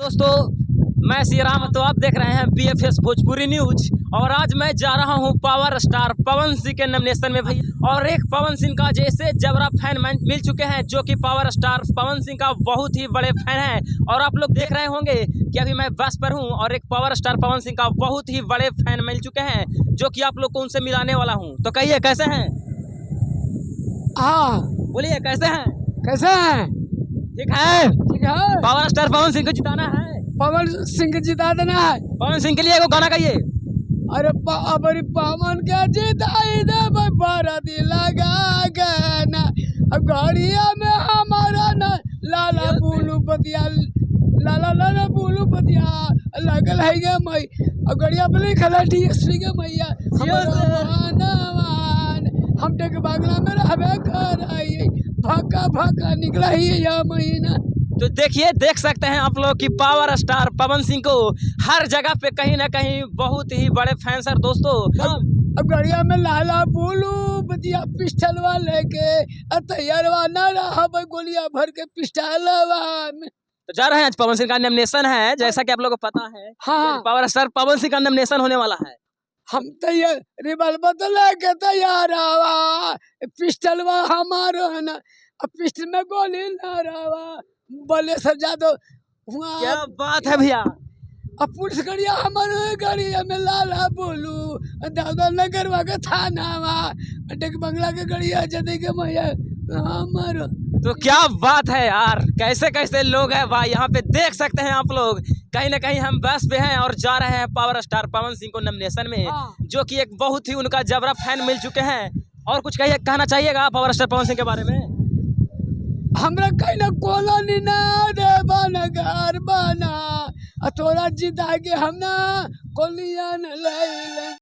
दोस्तों मैं सीराम, तो आप देख रहे हैं BFS भोजपुरी न्यूज। और आज मैं जा रहा हूं पावर स्टार पवन सिंह के नॉमिनेशन में भाई। और एक पवन सिंह का जैसे जबरा फैन मिल चुके हैं जो कि पावर स्टार पवन सिंह का बहुत ही बड़े फैन हैं। और आप लोग देख रहे होंगे कि अभी मैं बस पर हूं और एक पावर स्टार पवन सिंह का बहुत ही बड़े फैन मिल चुके हैं जो कि आप लोग को उनसे मिलाने वाला हूं। तो कहिए कैसे हैं? हाँ, बोलिए कैसे हैं? कैसे हैं? ठीक है। ठीक है। पावर स्टार पवन सिंह को जिताना है। पवन सिंह जिता देना है। पवन सिंह के लिए एगो गाना गाइए। अरे अबरी पवन के जिताई दे भारत लगा गना गड़िया में हमारा न लाला बुलू पतिया लाला बुलू पतिया लगल है गे मई गड़िया पे लिखल है DSP के मैया हम टेक बागला में रहबे कर भाका भाका निकला ही यह महीना। तो देखिए, देख सकते हैं आप लोग कि पावर स्टार पवन सिंह को हर जगह पे कहीं ना कहीं बहुत ही बड़े फैंस हैं दोस्तों। अब गड़िया में लाला बोलू बतिया पिस्टलवा लेके तैयारवा ना रहा गोलियां भर के पिस्टलवा में। तो जा रहे हैं, आज पवन सिंह का नॉमिनेशन है जैसा कि आप लोगों को पता है। हाँ, पावर स्टार पवन सिंह का नॉमिनेशन होने वाला है। हम तैयार रिवॉल्वर तो लेके तैयार हवा पिस्टलवा हमारो है ना पिस्टल में गोली ना रहा बोले सजा दो। क्या बात है भैया। अब पुलिस गड़िया हमारे गड़िया में लाला बोलू दादा नगर के थाना अटक बंगला के गड़िया जदे के मैया हमारो। तो क्या बात है यार, कैसे कैसे लोग हैं भाई। यहाँ पे देख सकते हैं आप लोग, कहीं ना कहीं हम बस पे हैं और जा रहे हैं पावर स्टार पवन सिंह को नॉमिनेशन में। हाँ। जो कि एक बहुत ही उनका जबरा फैन मिल चुके हैं। और कुछ कहना चाहिएगा पावर स्टार पवन सिंह के बारे में? हमरा कहीं ना कॉलोनी ना रे बना घर बना तोरा जिता के हम ना कोलिया न ले